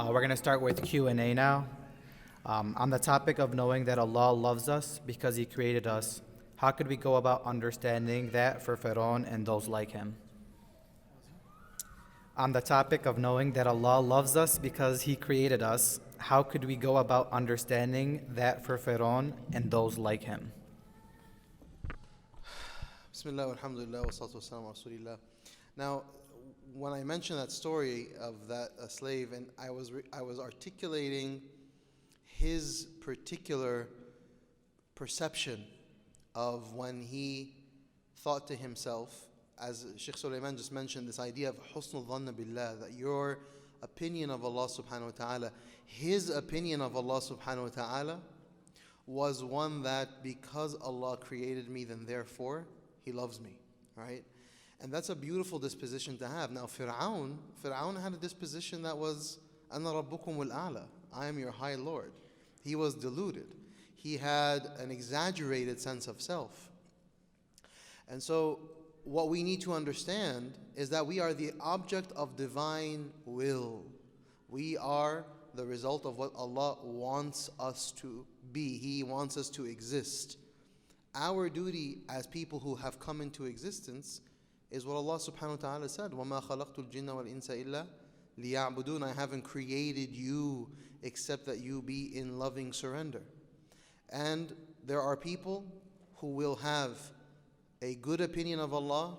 We're going to start with Q&A now. On the topic of knowing that Allah loves us because He created us, how could we go about understanding that for Pharaoh and those like him? On the topic of knowing that Allah loves us because He created us, how could we go about understanding that for Pharaoh and those like him? Bismillah, alhamdulillah, wa salatu wa salam ala rasulillah. Now, when I mentioned that story of that slave, and I was articulating his particular perception of when he thought to himself, as Sheikh Suleiman just mentioned, this idea of husnul dhanna billah, that your opinion of Allah subhanahu wa ta'ala, his opinion of Allah subhanahu wa ta'ala was one that because Allah created me, then therefore He loves me, right? And that's a beautiful disposition to have. Now, Fir'aun had a disposition that was, Ana rabbukumul a'la, I am your high Lord. He was deluded. He had an exaggerated sense of self. And so, what we need to understand is that we are the object of divine will. We are the result of what Allah wants us to be. He wants us to exist. Our duty as people who have come into existence is what Allah subhanahu wa ta'ala said, وَمَا خَلَقْتُ الْجِنَّ وَالْإِنسَ إِلَّا لِيَعْبُدُونَ. I haven't created you except that you be in loving surrender. And there are people who will have a good opinion of Allah,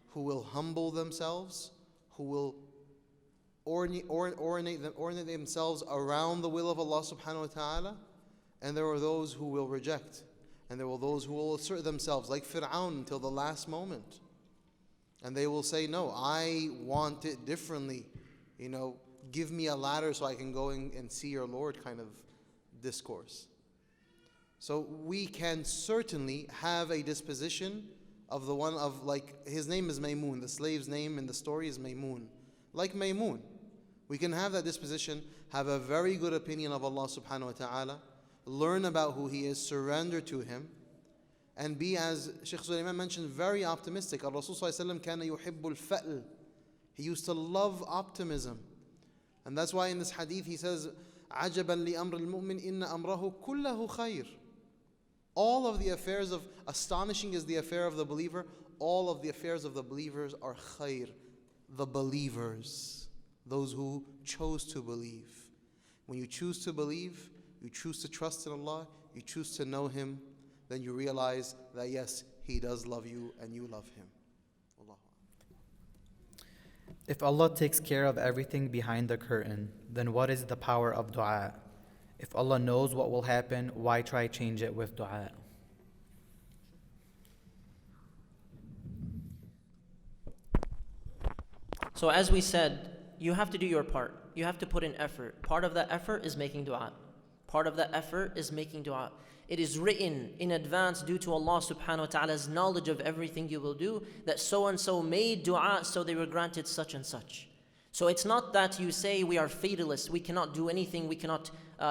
who will humble themselves, who will ornate themselves around the will of Allah subhanahu wa ta'ala, and there are those who will reject. And there will those who will assert themselves like Fir'aun until the last moment. And they will say, no, I want it differently. Give me a ladder so I can go and see your Lord kind of discourse. So we can certainly have a disposition of the one of, like, his name is Maymun. The slave's name in the story is Maymun. Like Maymun. We can have that disposition, have a very good opinion of Allah subhanahu wa ta'ala, learn about who He is, surrender to Him, and be, as Sheikh Suleiman mentioned, very optimistic. Al-Rasul sallallahu alayhi wa sallam kana yuhibbul fa'l. He used to love optimism. And that's why in this hadith he says, عَجَبًا لِأَمْرِ الْمُؤْمِنِ إِنَّ أَمْرَهُ كُلَّهُ خَيْرٌ. All of the affairs of, astonishing is the affair of the believer, all of the affairs of the believers are khair. The believers, those who chose to believe. When you choose to believe, you choose to trust in Allah, you choose to know Him, then you realize that yes, He does love you and you love Him. Allah. If Allah takes care of everything behind the curtain, then what is the power of dua? If Allah knows what will happen, why try change it with dua? So as we said, you have to do your part. You have to put in effort. Part of that effort is making dua. Part of that effort is making dua. It is written in advance due to Allah subhanahu wa ta'ala's knowledge of everything you will do that so and so made dua, so they were granted such and such. So it's not that you say we are fatalists, we cannot do anything, we cannot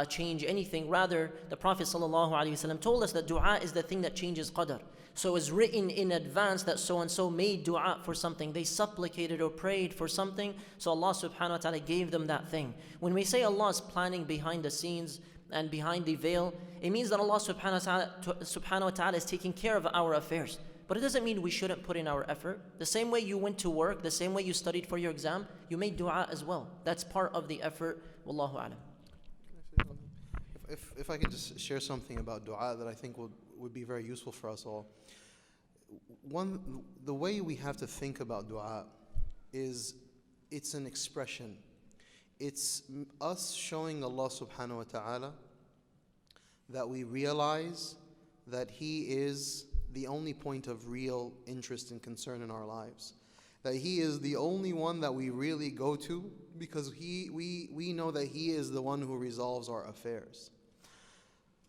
change anything. Rather, the Prophet sallallahu alaihi wasallam told us that dua is the thing that changes qadr. So it's written in advance that so and so made dua for something. They supplicated or prayed for something, so Allah subhanahu wa ta'ala gave them that thing. When we say Allah is planning behind the scenes and behind the veil, it means that Allah subhanahu wa ta'ala is taking care of our affairs. But it doesn't mean we shouldn't put in our effort. The same way you went to work, the same way you studied for your exam, you made dua as well. That's part of the effort. Wallahu a'lam. If I can just share something about dua that I think would be very useful for us all. The way we have to think about dua is it's an expression. It's us showing Allah subhanahu wa ta'ala that we realize that He is the only point of real interest and concern in our lives. That He is the only one that we really go to because we know that He is the one who resolves our affairs.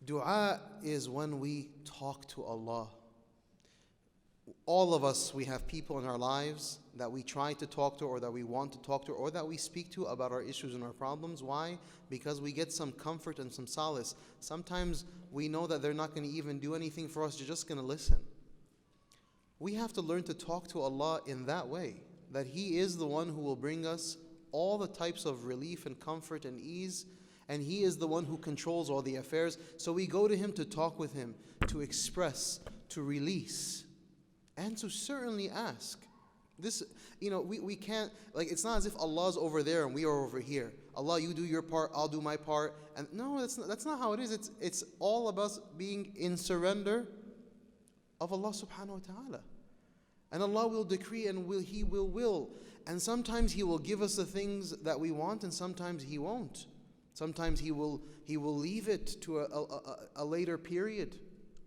Dua is when we talk to Allah. All of us, we have people in our lives that we try to talk to or that we want to talk to or that we speak to about our issues and our problems. Why? Because we get some comfort and some solace. Sometimes we know that they're not going to even do anything for us, they're just going to listen. We have to learn to talk to Allah in that way, that He is the one who will bring us all the types of relief and comfort and ease, and He is the one who controls all the affairs. So we go to Him to talk with Him, to express, to release, and to certainly ask. This, we can't, it's not as if Allah's over there and we are over here. Allah, you do your part, I'll do my part. And no, that's not how it is. It's all about being in surrender of Allah subhanahu wa ta'ala. And Allah will decree and He will. And sometimes He will give us the things that we want, and sometimes He won't. Sometimes He will leave it to a later period,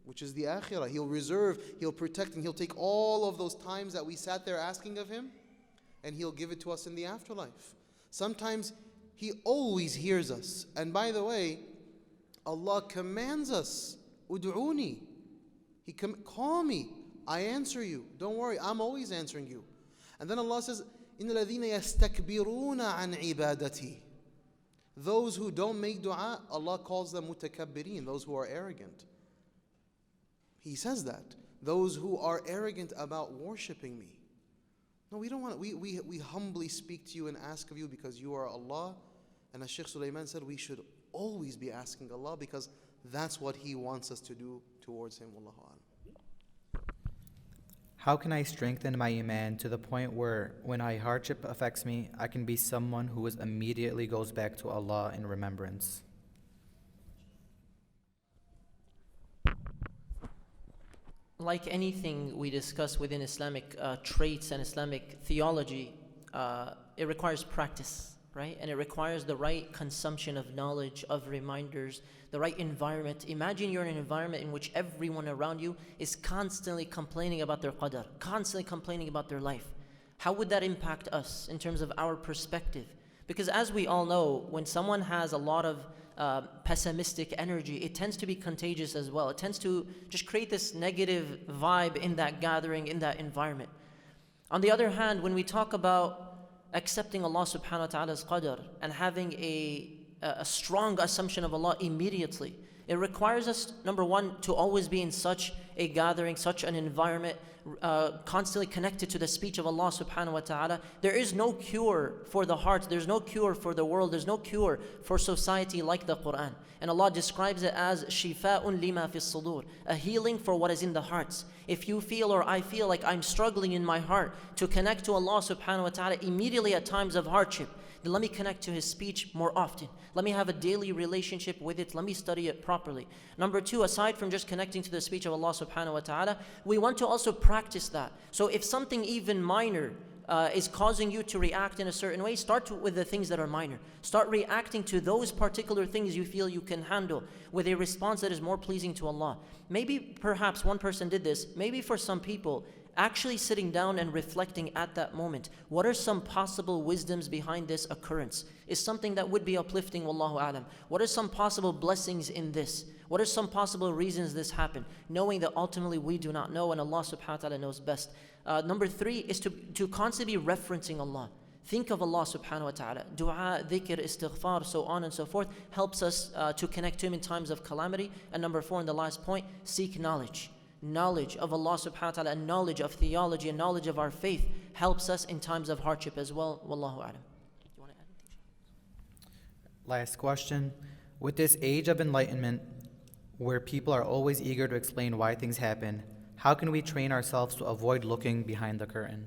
which is the akhirah. He'll reserve, He'll protect, and He'll take all of those times that we sat there asking of Him, and He'll give it to us in the afterlife. Sometimes He always hears us. And by the way, Allah commands us, Ud'uni. Call me, I answer you. Don't worry, I'm always answering you. And then Allah says, إِنَّ الَّذِينَ يَسْتَكْبِرُونَ عَنْ عِبَادَتِي. Those who don't make dua, Allah calls them mutakabbirin, those who are arrogant. He says that. Those who are arrogant about worshipping me. No, we don't want to. We humbly speak to you and ask of you because you are Allah. And as Shaykh Suleiman said, we should always be asking Allah because that's what He wants us to do towards Him. Wallahu a'lam. How can I strengthen my iman to the point where when a hardship affects me, I can be someone who immediately goes back to Allah in remembrance? Like anything we discuss within Islamic traits and Islamic theology, it requires practice, right? And it requires the right consumption of knowledge, of reminders, the right environment. Imagine you're in an environment in which everyone around you is constantly complaining about their qadar, constantly complaining about their life. How would that impact us in terms of our perspective? Because as we all know, when someone has a lot of pessimistic energy, it tends to be contagious as well. It tends to just create this negative vibe in that gathering, in that environment. On the other hand, when we talk about accepting Allah subhanahu wa ta'ala's qadr and having a strong assumption of Allah immediately, it requires us, number one, to always be in such a gathering, such an environment, constantly connected to the speech of Allah subhanahu wa ta'ala. There is no cure for the heart, there's no cure for the world, there's no cure for society like the Quran. And Allah describes it as shifa'un lima fi sudur, a healing for what is in the hearts. If you feel or I feel like I'm struggling in my heart to connect to Allah subhanahu wa ta'ala immediately at times of hardship, then let me connect to His speech more often. Let me have a daily relationship with it. Let me study it properly. Number two, aside from just connecting to the speech of Allah subhanahu wa ta'ala, we want to also practice that. So if something even minor is causing you to react in a certain way, start with the things that are minor. Start reacting to those particular things you feel you can handle with a response that is more pleasing to Allah. Maybe perhaps one person did this. Maybe for some people, actually sitting down and reflecting at that moment, what are some possible wisdoms behind this occurrence, is something that would be uplifting, wallahu alam. What are some possible blessings in this? What are some possible reasons this happened? Knowing that ultimately we do not know and Allah subhanahu wa ta'ala knows best. Number three is to constantly be referencing Allah. Think of Allah subhanahu wa ta'ala. Dua, dhikr, istighfar, so on and so forth, helps us to connect to Him in times of calamity. And number four, and the last point, seek knowledge. Knowledge of Allah subhanahu wa ta'ala and knowledge of theology and knowledge of our faith helps us in times of hardship as well. Wallahu a'lam. You want to add anything? Last question. With this age of enlightenment, where people are always eager to explain why things happen, how can we train ourselves to avoid looking behind the curtain?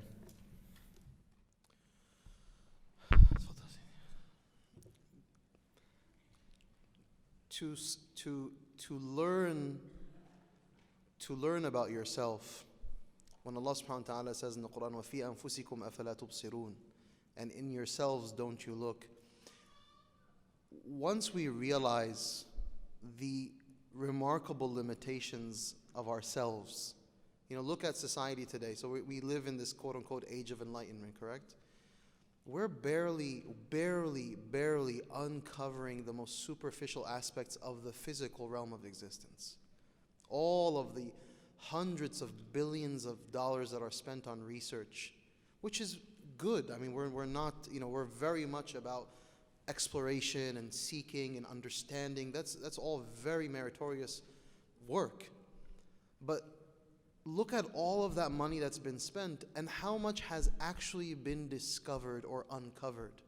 To learn about yourself. When Allah subhanahu wa ta'ala says in the Quran, وَفِي أَنفُسِكُمْ أَفَلَا تُبْصِرُونَ, and in yourselves don't you look. Once we realize the remarkable limitations of ourselves, look at society today. So we live in this quote unquote age of enlightenment, correct? We're barely uncovering the most superficial aspects of the physical realm of existence. All of the hundreds of billions of dollars that are spent on research, which is good. I mean, we're not, we're very much about exploration and seeking and understanding. That's all very meritorious work. But look at all of that money that's been spent and how much has actually been discovered or uncovered.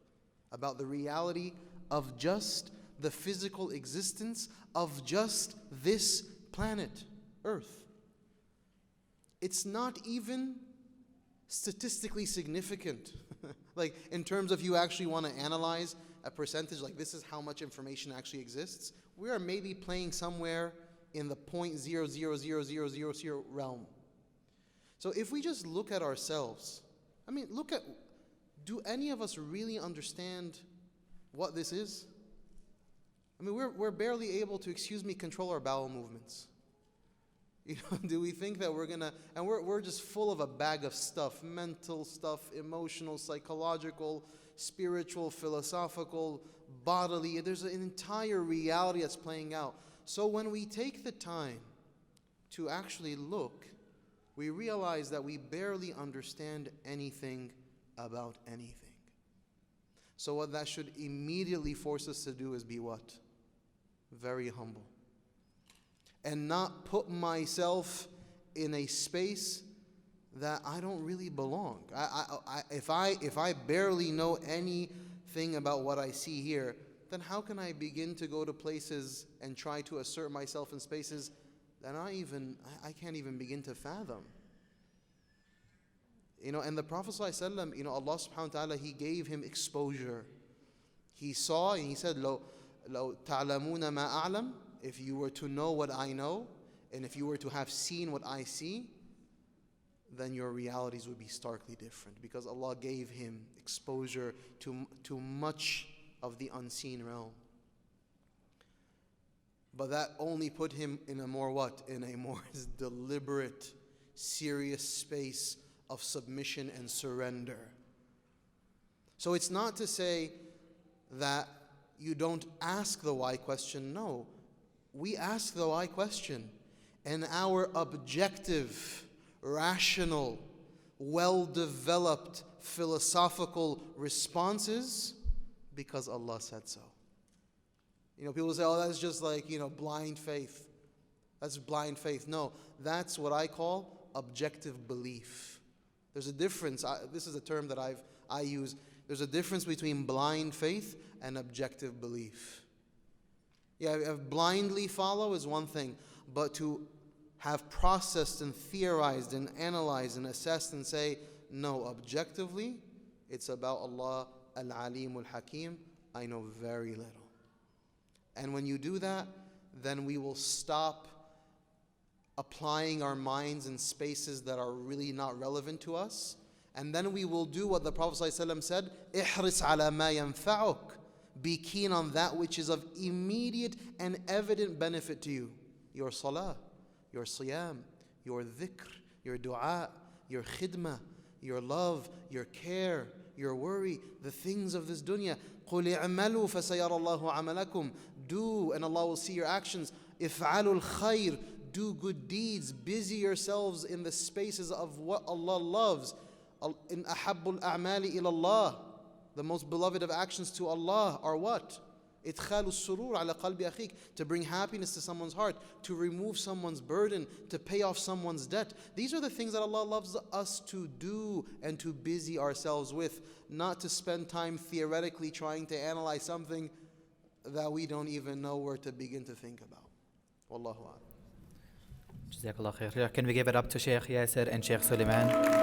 about the reality of just the physical existence of just this planet, Earth. It's not even statistically significant. Like in terms of you actually want to analyze a percentage, like this is how much information actually exists. We are maybe playing somewhere in the 0.0000000 realm. So if we just look at ourselves, I mean, do any of us really understand what this is? I mean, we're barely able to, control our bowel movements. You know, do we think that we're gonna, and we're just full of a bag of stuff, mental stuff, emotional, psychological, spiritual, philosophical, bodily. There's an entire reality that's playing out. So when we take the time to actually look, we realize that we barely understand anything about anything. So what that should immediately force us to do is be what? Very humble. And not put myself in a space that I don't really belong. If I barely know anything about what I see here, then how can I begin to go to places and try to assert myself in spaces that I can't even begin to fathom? You know, and the Prophet ﷺ, you know, Allah subhanahu wa ta'ala, He gave him exposure. He saw and He said, لو تعلمون ما أعلم, if you were to know what I know, and if you were to have seen what I see, then your realities would be starkly different, because Allah gave him exposure to much of the unseen realm. But that only put him in a more deliberate, serious space of submission and surrender. So it's not to say that you don't ask the why question. No, we ask the why question, and our objective, rational, well-developed philosophical responses, because Allah said so. You know, people say, oh, that's just like, you know, blind faith. That's blind faith. No, that's what I call objective belief. There's a difference. This is a term that I use. There's a difference between blind faith and objective belief. Yeah, blindly follow is one thing, but to have processed and theorized and analyzed and assessed and say, no, objectively, it's about Allah, Al-Alim, Al-Hakim, I know very little. And when you do that, then we will stop applying our minds in spaces that are really not relevant to us. And then we will do what the Prophet ﷺ said, احرص على ما ينفعك. Be keen on that which is of immediate and evident benefit to you. Your salah, your siyam, your dhikr, your dua, your khidmah, your love, your care, your worry, the things of this dunya. قُلْ اعْمَلُوا فَسَيَرَ اللَّهُ عَمَلَكُمْ. Do, and Allah will see your actions. افْعَلُوا الْخَيْرِ. Do good deeds. Busy yourselves in the spaces of what Allah loves. إِنْ أَحَبُّ الْأَعْمَالِ إِلَى اللَّهِ. The most beloved of actions to Allah are what? إِدْخَالُ السُّرُورِ عَلَى قَلْبِ أَخِيكَ. To bring happiness to someone's heart, to remove someone's burden, to pay off someone's debt. These are the things that Allah loves us to do and to busy ourselves with, not to spend time theoretically trying to analyze something that we don't even know where to begin to think about. Wallahu a'lam. Jazakallah khair. Can we give it up to Sheikh Yasir and Sheikh Suleiman?